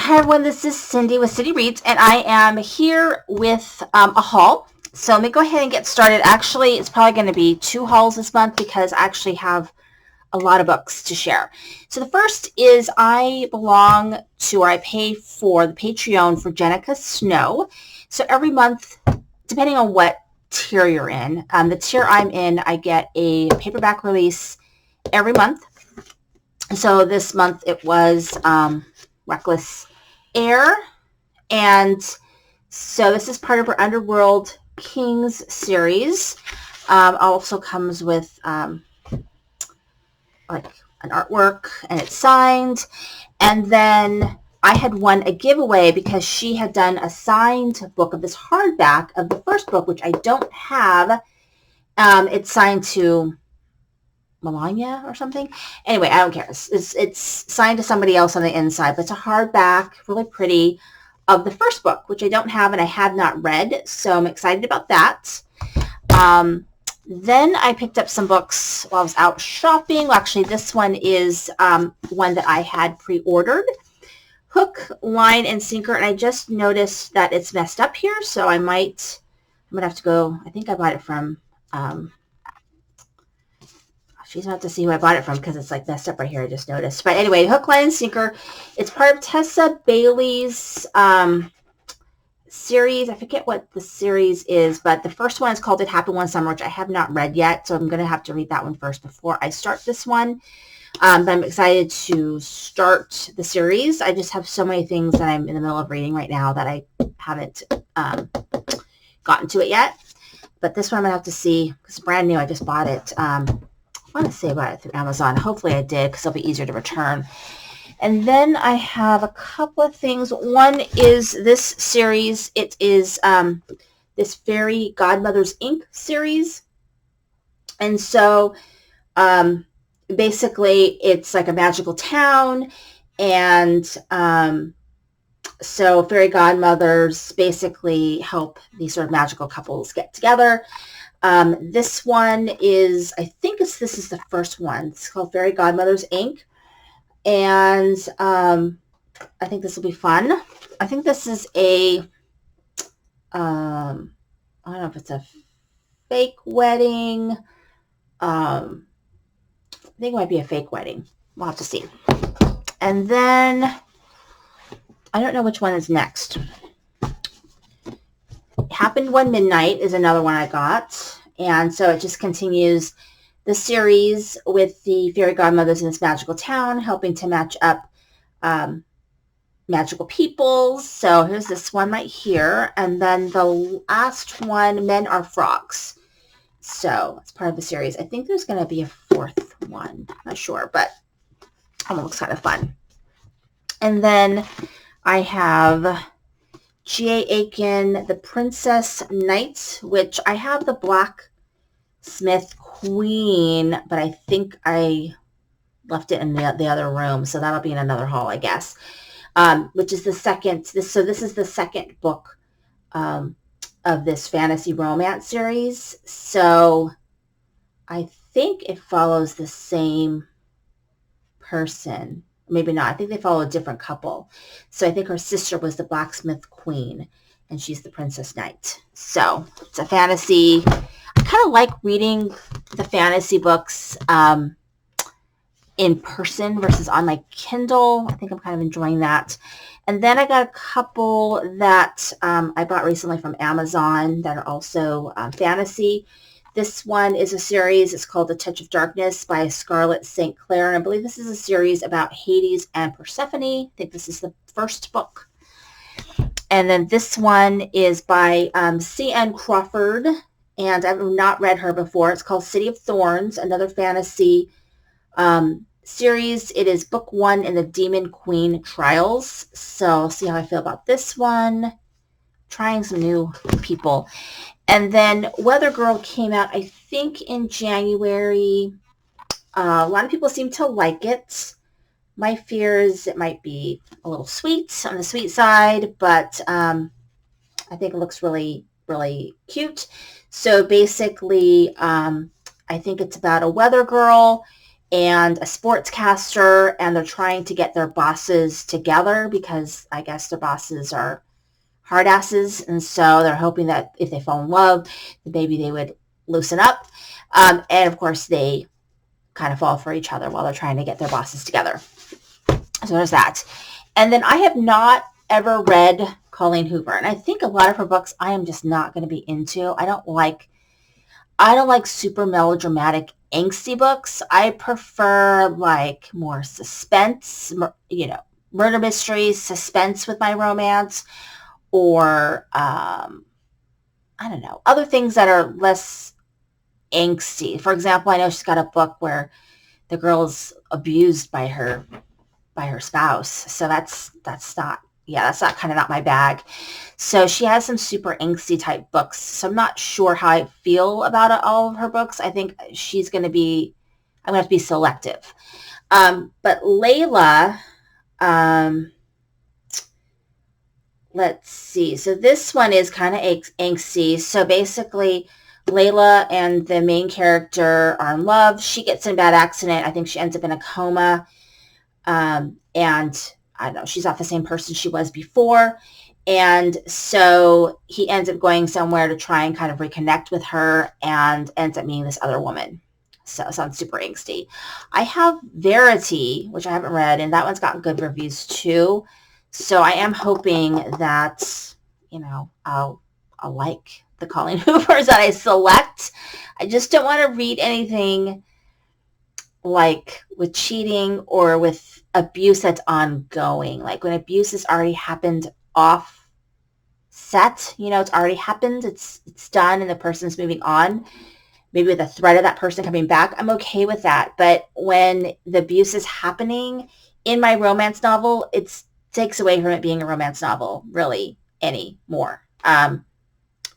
Hi everyone, this is Cindy with City Reads, and I am here with a haul. So let me go ahead and get started. Actually, it's probably going to be 2 hauls this month because I actually have a lot of books to share. So the first is I belong to, or I pay for the Patreon for Jenica Snow. So every month, depending on what tier you're in, the tier I'm in, I get a paperback release every month. So this month it was Reckless Air, and so this is part of her Underworld Kings series. Also comes with like an artwork, and it's signed. And then I had won a giveaway because she had done a signed book of this hardback of the first book, which I don't have. It's signed to Melania or something. Anyway, I don't care. It's signed to somebody else on the inside, but it's a hardback, really pretty, of the first book, which I don't have and I have not read, so I'm excited about that. Then I picked up some books while I was out shopping. Well, actually, this one is one that I had pre-ordered. Hook, Line, and Sinker, and I just noticed that it's messed up here, so I'm going to have to go. I think I bought it from... she's about to see who I bought it from because it's like messed up right here. I just noticed. But anyway, Hook, Line, and Sinker. It's part of Tessa Bailey's series. I forget what the series is, but the first one is called It Happened One Summer, which I have not read yet. So I'm going to have to read that one first before I start this one. But I'm excited to start the series. I just have so many things that I'm in the middle of reading right now that I haven't gotten to it yet. But this one I'm going to have to see because it's brand new. I just bought it. I want to say about it through Amazon. Hopefully I did because it'll be easier to return. And then I have a couple of things. One is this series. It is this Fairy Godmothers Inc. series. And so basically it's like a magical town. And so fairy godmothers basically help these sort of magical couples get together. This one is, I think this is the first one. It's called Fairy Godmothers Inc. And I think this will be fun. I think this is a, I don't know if it's a fake wedding. I think it might be a fake wedding. We'll have to see. And then, I don't know which one is next. It Happened One Midnight is another one I got. And so it just continues the series with the fairy godmothers in this magical town, helping to match up magical peoples. So here's this one right here. And then the last one, Men Are Frogs. So it's part of the series. I think there's going to be a fourth one. Not sure, but it looks kind of fun. And then I have G.A. Aiken, The Princess Knight, which I have the Blacksmith Queen, but I think I left it in the other room, so that'll be in another haul, I guess. Which is the second. This is the second book of this fantasy romance series. So I think it follows the same person. Maybe not. I think they follow a different couple. So I think her sister was the Blacksmith Queen, and she's the Princess Knight. So it's a fantasy. I kind of like reading the fantasy books in person versus on my Kindle. I think I'm kind of enjoying that. And then I got a couple that I bought recently from Amazon that are also fantasy. This one is a series. It's called The Touch of Darkness by Scarlett St. Clair. And I believe this is a series about Hades and Persephone. I think this is the first book. And then this one is by C.N. Crawford. And I've not read her before. It's called City of Thorns, another fantasy series. It is book 1 in the Demon Queen Trials. So I'll see how I feel about this one. Trying some new people. And then Weather Girl came out, I think, in January. A lot of people seem to like it. My fear is it might be a little sweet, on the sweet side, but I think it looks really, really cute. So basically, I think it's about a weather girl, and a sportscaster, and they're trying to get their bosses together because I guess their bosses are hard asses, and so they're hoping that if they fall in love, that maybe they would loosen up. And of course, they kind of fall for each other while they're trying to get their bosses together. So there's that. And then I have not ever read Colleen Hoover, and I think a lot of her books I am just not going to be into. I don't like super melodramatic angsty books. I prefer like more suspense, murder mysteries, suspense with my romance, or I don't know, other things that are less angsty. For example, I know she's got a book where the girl's abused by her spouse. So that's not kind of not my bag. So she has some super angsty type books. So I'm not sure how I feel about all of her books. I think I'm going to have to be selective. But Layla, let's see. So this one is kind of angsty. So basically, Layla and the main character are in love. She gets in a bad accident. I think she ends up in a coma. And I don't know, she's not the same person she was before. And so he ends up going somewhere to try and kind of reconnect with her and ends up meeting this other woman. So it sounds super angsty. I have Verity, which I haven't read, and that one's got good reviews too. So I am hoping that, I'll like the Colleen Hoovers that I select. I just don't want to read anything like with cheating or with abuse that's ongoing. Like when abuse has already happened off set, it's already happened, it's done, and the person's moving on, maybe with the threat of that person coming back, I'm okay with that. But when the abuse is happening in my romance novel, it takes away from it being a romance novel, really, anymore.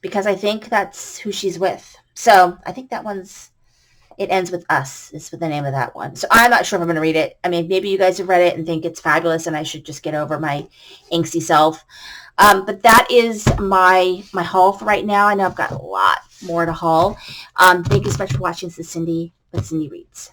Because I think that's who she's with. So I think that one's It Ends With Us is the name of that one. So I'm not sure if I'm going to read it. I mean, maybe you guys have read it and think it's fabulous and I should just get over my angsty self. But that is my haul for right now. I know I've got a lot more to haul. Thank you so much for watching. This is Cindy with Cindy Reads.